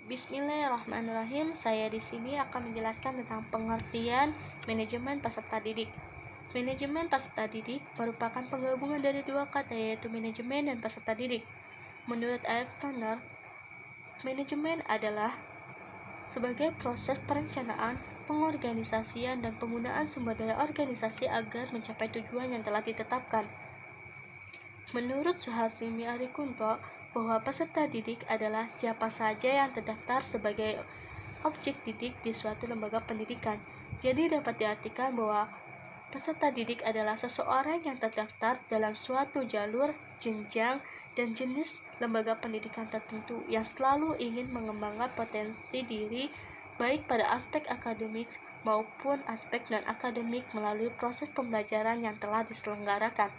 Bismillahirrahmanirrahim. Saya di sini akan menjelaskan tentang pengertian manajemen peserta didik. Manajemen peserta didik merupakan penggabungan dari dua kata, yaitu manajemen dan peserta didik. Menurut A.F. Toner, manajemen adalah sebagai proses perencanaan, pengorganisasian, dan penggunaan sumber daya organisasi agar mencapai tujuan yang telah ditetapkan. Menurut Suhasimi Arikunto, bahwa peserta didik adalah siapa saja yang terdaftar sebagai objek didik di suatu lembaga pendidikan. Jadi dapat diartikan bahwa peserta didik adalah seseorang yang terdaftar dalam suatu jalur, jenjang, dan jenis lembaga pendidikan tertentu yang selalu ingin mengembangkan potensi diri baik pada aspek akademik maupun aspek non-akademik melalui proses pembelajaran yang telah diselenggarakan.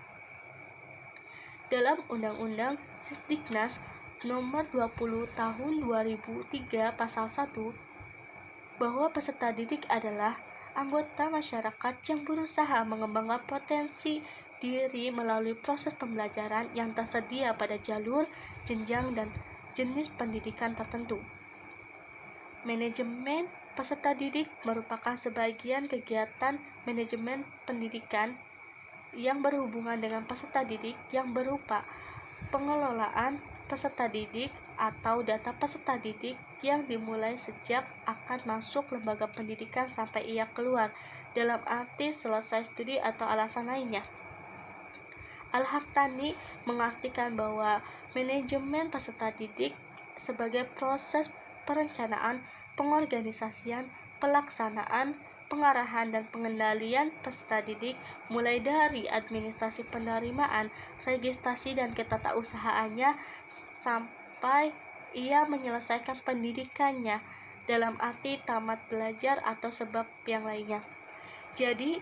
Dalam Undang-Undang Sisdiknas Nomor 20 Tahun 2003 Pasal 1, bahwa peserta didik adalah anggota masyarakat yang berusaha mengembangkan potensi diri melalui proses pembelajaran yang tersedia pada jalur, jenjang, dan jenis pendidikan tertentu. Manajemen peserta didik merupakan sebagian kegiatan manajemen pendidikan yang berhubungan dengan peserta didik yang berupa pengelolaan peserta didik atau data peserta didik yang dimulai sejak akan masuk lembaga pendidikan sampai ia keluar, dalam arti selesai studi atau alasan lainnya. Al-Hartani mengartikan bahwa manajemen peserta didik sebagai proses perencanaan, pengorganisasian, pelaksanaan, pengarahan, dan pengendalian peserta didik mulai dari administrasi penerimaan, registrasi, dan ketatausahaannya sampai ia menyelesaikan pendidikannya dalam arti tamat belajar atau sebab yang lainnya. Jadi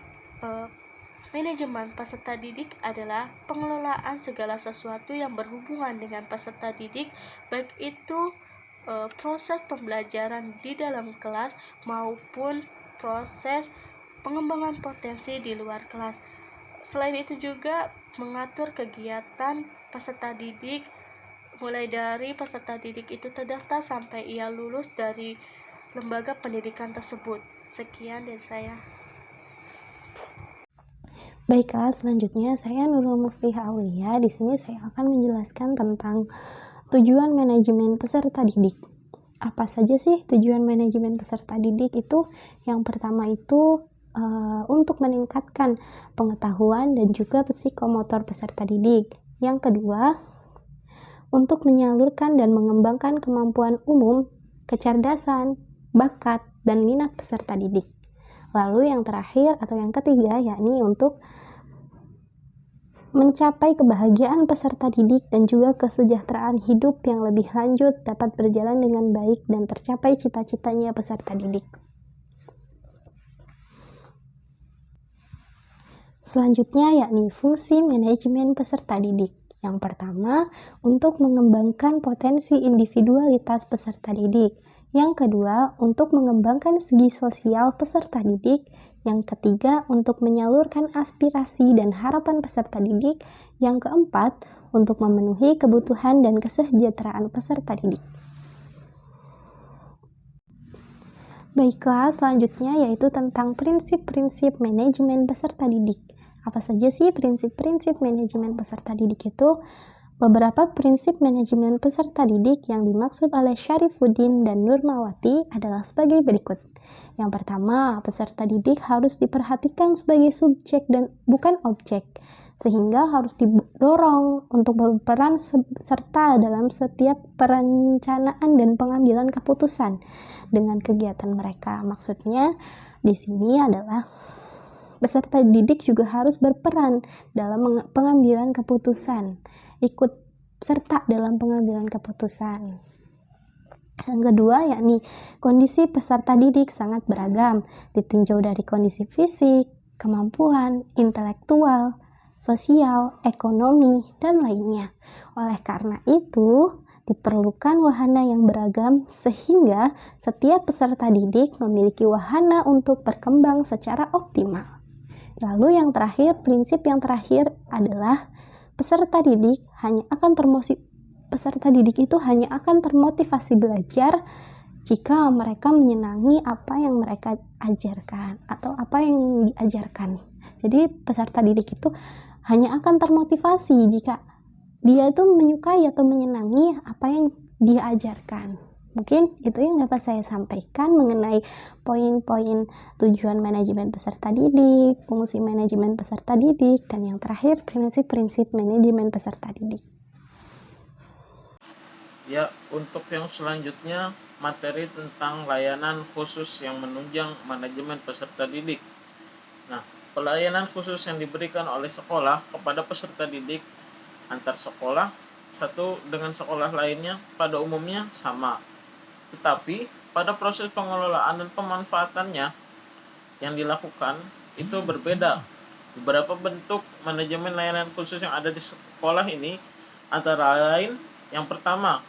manajemen peserta didik adalah pengelolaan segala sesuatu yang berhubungan dengan peserta didik, baik itu proses pembelajaran di dalam kelas maupun proses pengembangan potensi di luar kelas. Selain itu juga mengatur kegiatan peserta didik mulai dari peserta didik itu terdaftar sampai ia lulus dari lembaga pendidikan tersebut. Sekian dari saya. Baiklah, selanjutnya saya Nurul Muflihah Aulia. Di sini saya akan menjelaskan tentang tujuan manajemen peserta didik. Apa saja sih tujuan manajemen peserta didik itu? Yang pertama itu untuk meningkatkan pengetahuan dan juga psikomotor peserta didik. Yang kedua, untuk menyalurkan dan mengembangkan kemampuan umum, kecerdasan, bakat, dan minat peserta didik. Lalu yang terakhir atau yang ketiga yakni untuk mencapai kebahagiaan peserta didik dan juga kesejahteraan hidup yang lebih lanjut dapat berjalan dengan baik dan tercapai cita-citanya peserta didik. Selanjutnya yakni fungsi manajemen peserta didik. Yang pertama, untuk mengembangkan potensi individualitas peserta didik. Yang kedua, untuk mengembangkan segi sosial peserta didik. Yang ketiga, untuk menyalurkan aspirasi dan harapan peserta didik. Yang keempat, untuk memenuhi kebutuhan dan kesejahteraan peserta didik. Baiklah, selanjutnya yaitu tentang prinsip-prinsip manajemen peserta didik. Apa saja sih prinsip-prinsip manajemen peserta didik itu? Beberapa prinsip manajemen peserta didik yang dimaksud oleh Syarifuddin dan Nurmawati adalah sebagai berikut. Yang pertama, peserta didik harus diperhatikan sebagai subjek dan bukan objek, sehingga harus didorong untuk berperan serta dalam setiap perencanaan dan pengambilan keputusan dengan kegiatan mereka. Maksudnya di sini adalah peserta didik juga harus berperan dalam pengambilan keputusan, ikut serta dalam pengambilan keputusan. Yang kedua yakni kondisi peserta didik sangat beragam, ditinjau dari kondisi fisik, kemampuan, intelektual, sosial, ekonomi, dan lainnya. Oleh karena itu, diperlukan wahana yang beragam sehingga setiap peserta didik memiliki wahana untuk berkembang secara optimal. Lalu yang terakhir, prinsip yang terakhir adalah peserta didik itu hanya akan termotivasi belajar jika mereka menyenangi apa yang mereka ajarkan atau apa yang diajarkan. Jadi peserta didik itu hanya akan termotivasi jika dia itu menyukai atau menyenangi apa yang dia ajarkan. Mungkin itu yang dapat saya sampaikan mengenai poin-poin tujuan manajemen peserta didik, fungsi manajemen peserta didik, dan yang terakhir prinsip-prinsip manajemen peserta didik. Ya, untuk yang selanjutnya materi tentang layanan khusus yang menunjang manajemen peserta didik. Nah, pelayanan khusus yang diberikan oleh sekolah kepada peserta didik antar sekolah satu dengan sekolah lainnya pada umumnya sama. Tetapi pada proses pengelolaan dan pemanfaatannya yang dilakukan itu berbeda. Beberapa bentuk manajemen layanan khusus yang ada di sekolah ini antara lain yang pertama,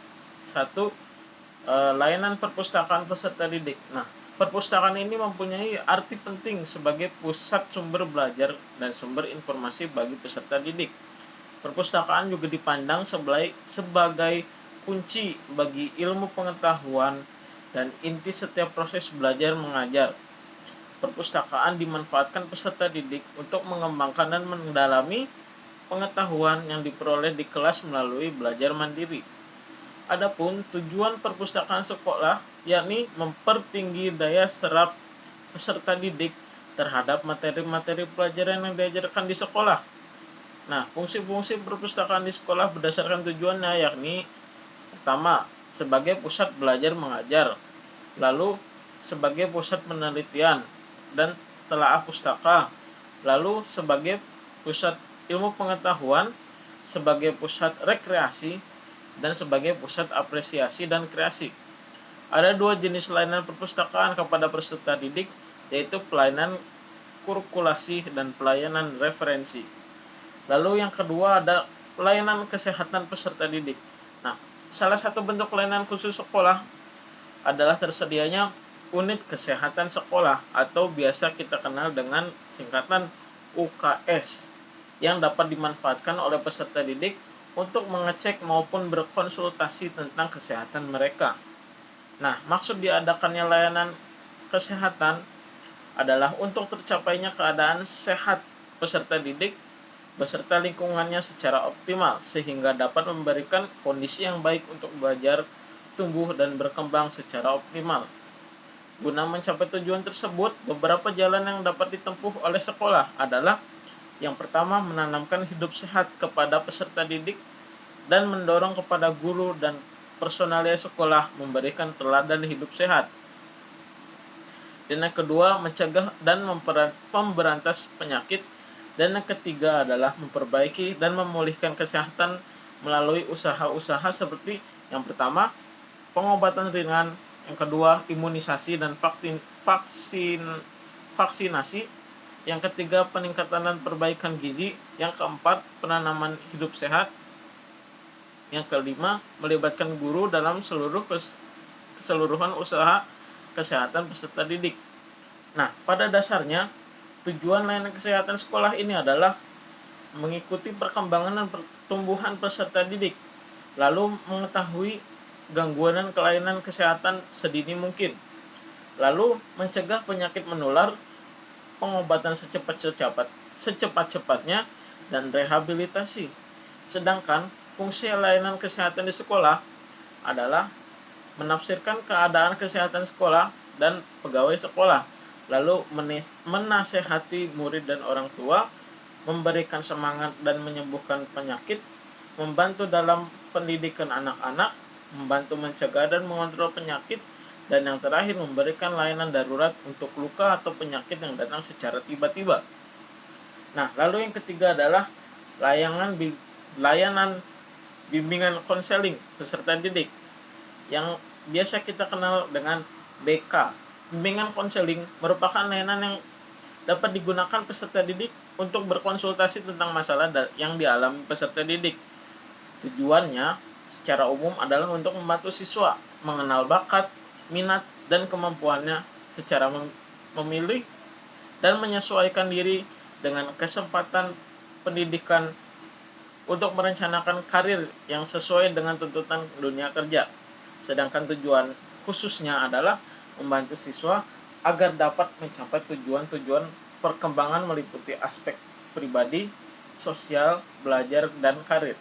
layanan perpustakaan peserta didik. Nah, perpustakaan ini mempunyai arti penting sebagai pusat sumber belajar dan sumber informasi bagi peserta didik. Perpustakaan juga dipandang sebagai kunci bagi ilmu pengetahuan dan inti setiap proses belajar mengajar. Perpustakaan dimanfaatkan peserta didik untuk mengembangkan dan mendalami pengetahuan yang diperoleh di kelas melalui belajar mandiri. Adapun tujuan perpustakaan sekolah yakni mempertinggi daya serap peserta didik terhadap materi-materi pelajaran yang diajarkan di sekolah. Nah, fungsi-fungsi perpustakaan di sekolah berdasarkan tujuannya yakni pertama, sebagai pusat belajar mengajar, lalu sebagai pusat penelitian dan telaah pustaka, lalu sebagai pusat ilmu pengetahuan, sebagai pusat rekreasi, dan sebagai pusat apresiasi dan kreasi. Ada dua jenis layanan perpustakaan kepada peserta didik, yaitu pelayanan kurkulasi dan pelayanan referensi. Lalu yang kedua ada pelayanan kesehatan peserta didik. Nah, salah satu bentuk pelayanan khusus sekolah adalah tersedianya unit kesehatan sekolah atau biasa kita kenal dengan singkatan UKS yang dapat dimanfaatkan oleh peserta didik untuk mengecek maupun berkonsultasi tentang kesehatan mereka. Nah, maksud diadakannya layanan kesehatan adalah untuk tercapainya keadaan sehat peserta didik beserta lingkungannya secara optimal sehingga dapat memberikan kondisi yang baik untuk belajar, tumbuh, dan berkembang secara optimal. Guna mencapai tujuan tersebut, beberapa jalan yang dapat ditempuh oleh sekolah adalah yang pertama, menanamkan hidup sehat kepada peserta didik dan mendorong kepada guru dan personalia sekolah memberikan teladan hidup sehat. Dan yang kedua, mencegah dan memberantas penyakit. Dan yang ketiga adalah memperbaiki dan memulihkan kesehatan melalui usaha-usaha seperti yang pertama, pengobatan ringan, yang kedua, imunisasi dan vaksinasi, yang ketiga, peningkatan dan perbaikan gizi, yang keempat, penanaman hidup sehat, yang kelima, melibatkan guru dalam keseluruhan usaha kesehatan peserta didik. Nah, pada dasarnya, tujuan layanan kesehatan sekolah ini adalah mengikuti perkembangan dan pertumbuhan peserta didik, lalu mengetahui gangguan dan kelainan kesehatan sedini mungkin, lalu mencegah penyakit menular, pengobatan secepat-cepatnya, dan rehabilitasi. Sedangkan fungsi layanan kesehatan di sekolah adalah menafsirkan keadaan kesehatan sekolah dan pegawai sekolah, lalu menasehati murid dan orang tua, memberikan semangat dan menyembuhkan penyakit, membantu dalam pendidikan anak-anak, membantu mencegah dan mengontrol penyakit, dan yang terakhir memberikan layanan darurat untuk luka atau penyakit yang datang secara tiba-tiba. Nah, lalu yang ketiga adalah layanan bimbingan konseling peserta didik yang biasa kita kenal dengan BK. Bimbingan konseling merupakan layanan yang dapat digunakan peserta didik untuk berkonsultasi tentang masalah yang dialami peserta didik. Tujuannya secara umum adalah untuk membantu siswa mengenal bakat, minat, dan kemampuannya secara memilih dan menyesuaikan diri dengan kesempatan pendidikan untuk merencanakan karir yang sesuai dengan tuntutan dunia kerja. Sedangkan tujuan khususnya adalah membantu siswa agar dapat mencapai tujuan-tujuan perkembangan meliputi aspek pribadi, sosial, belajar, dan karir.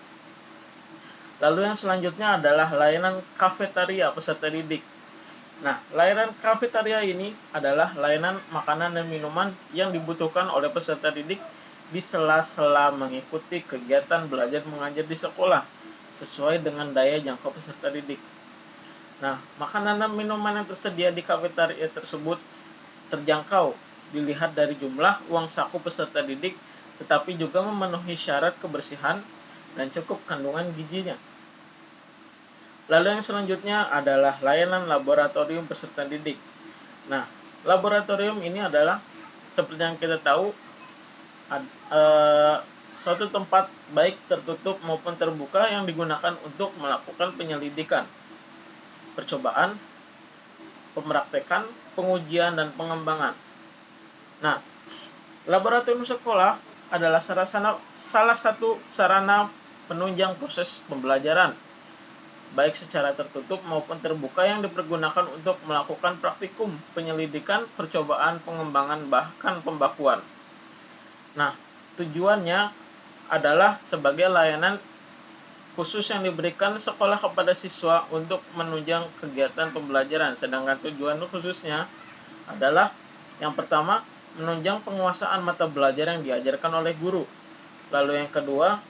Lalu yang selanjutnya adalah layanan kafetaria peserta didik. Nah, layanan kafetaria ini adalah layanan makanan dan minuman yang dibutuhkan oleh peserta didik di sela-sela mengikuti kegiatan belajar mengajar di sekolah sesuai dengan daya jangkau peserta didik. Nah, makanan dan minuman yang tersedia di kafetaria tersebut terjangkau dilihat dari jumlah uang saku peserta didik, tetapi juga memenuhi syarat kebersihan dan cukup kandungan gizinya. Lalu yang selanjutnya adalah layanan laboratorium peserta didik. Nah, laboratorium ini adalah seperti yang kita tahu suatu tempat baik tertutup maupun terbuka yang digunakan untuk melakukan penyelidikan, percobaan, pemraktekan, pengujian, dan pengembangan. Nah, laboratorium sekolah adalah salah satu sarana penunjang proses pembelajaran, baik secara tertutup maupun terbuka yang dipergunakan untuk melakukan praktikum, penyelidikan, percobaan, pengembangan, bahkan pembakuan. Nah, tujuannya adalah sebagai layanan khusus yang diberikan sekolah kepada siswa untuk menunjang kegiatan pembelajaran, sedangkan tujuan khususnya adalah yang pertama, menunjang penguasaan mata belajar yang diajarkan oleh guru. Lalu yang kedua,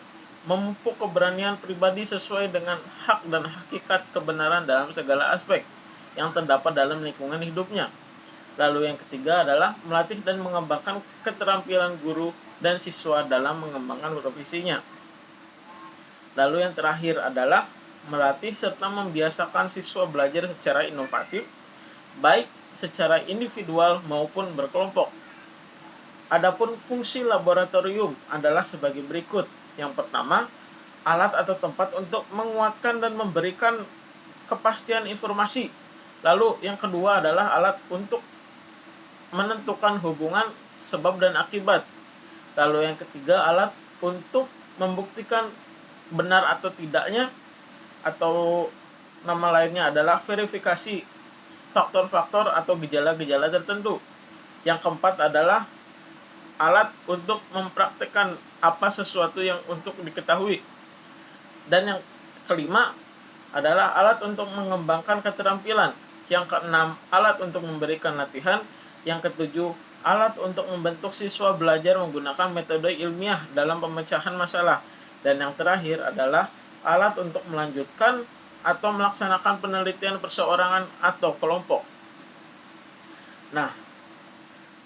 memupuk keberanian pribadi sesuai dengan hak dan hakikat kebenaran dalam segala aspek yang terdapat dalam lingkungan hidupnya. Lalu yang ketiga adalah melatih dan mengembangkan keterampilan guru dan siswa dalam mengembangkan profesinya. Lalu yang terakhir adalah melatih serta membiasakan siswa belajar secara inovatif, baik secara individual maupun berkelompok. Adapun fungsi laboratorium adalah sebagai berikut. Yang pertama, alat atau tempat untuk menguatkan dan memberikan kepastian informasi. Lalu yang kedua adalah alat untuk menentukan hubungan sebab dan akibat. Lalu yang ketiga, alat untuk membuktikan benar atau tidaknya, atau nama lainnya adalah verifikasi faktor-faktor atau gejala-gejala tertentu. Yang keempat adalah alat untuk mempraktekkan apa sesuatu yang untuk diketahui. Dan yang kelima adalah alat untuk mengembangkan keterampilan. Yang keenam, alat untuk memberikan latihan. Yang ketujuh, alat untuk membentuk siswa belajar menggunakan metode ilmiah dalam pemecahan masalah. Dan yang terakhir adalah alat untuk melanjutkan atau melaksanakan penelitian perseorangan atau kelompok. Nah,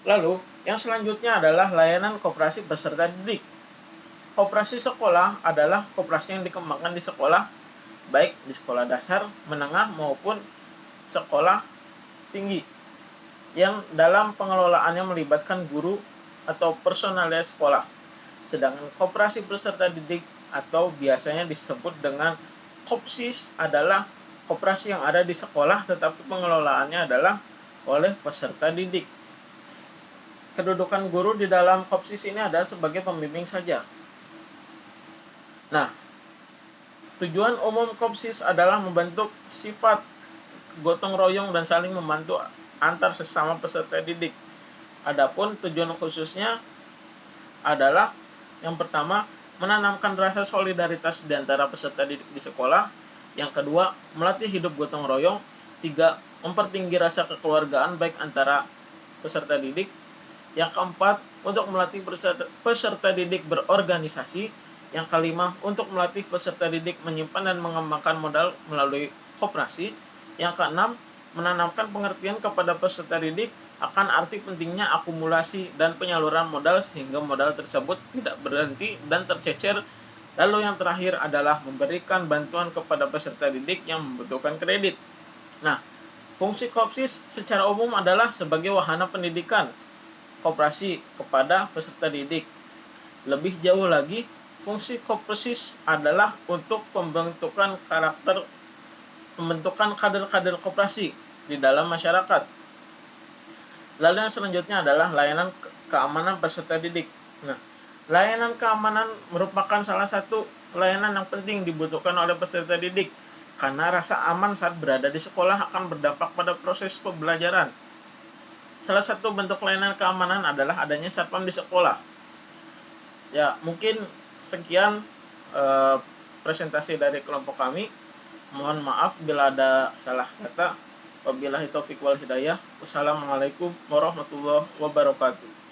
lalu yang selanjutnya adalah layanan koperasi peserta didik. Koperasi sekolah adalah koperasi yang dikembangkan di sekolah, baik di sekolah dasar, menengah, maupun sekolah tinggi, yang dalam pengelolaannya melibatkan guru atau personalia sekolah. Sedangkan koperasi peserta didik atau biasanya disebut dengan Kopsis adalah koperasi yang ada di sekolah, tetapi pengelolaannya adalah oleh peserta didik. Kedudukan guru di dalam Kopsis ini adalah sebagai pembimbing saja. Nah, tujuan umum Kopsis adalah membentuk sifat gotong royong dan saling membantu antar sesama peserta didik. Adapun tujuan khususnya adalah yang pertama, menanamkan rasa solidaritas di antara peserta didik di sekolah. Yang kedua, melatih hidup gotong royong. Tiga, mempertinggi rasa kekeluargaan baik antara peserta didik. Yang keempat, untuk melatih peserta didik berorganisasi. Yang kelima, untuk melatih peserta didik menyimpan dan mengembangkan modal melalui koperasi. Yang keenam, menanamkan pengertian kepada peserta didik akan arti pentingnya akumulasi dan penyaluran modal sehingga modal tersebut tidak berhenti dan tercecer. Lalu yang terakhir adalah memberikan bantuan kepada peserta didik yang membutuhkan kredit. Nah, fungsi Kopsis secara umum adalah sebagai wahana pendidikan koperasi kepada peserta didik. Lebih jauh lagi, fungsi Kopsis adalah untuk pembentukan kader-kader koperasi di dalam masyarakat. Lalu yang selanjutnya adalah layanan keamanan peserta didik. Nah, layanan keamanan merupakan salah satu layanan yang penting dibutuhkan oleh peserta didik karena rasa aman saat berada di sekolah akan berdampak pada proses pembelajaran. Salah satu bentuk layanan keamanan adalah adanya satpam di sekolah. Ya, mungkin sekian presentasi dari kelompok kami. Mohon maaf bila ada salah kata. Wabillahi taufiq wal hidayah. Wassalamualaikum warahmatullahi wabarakatuh.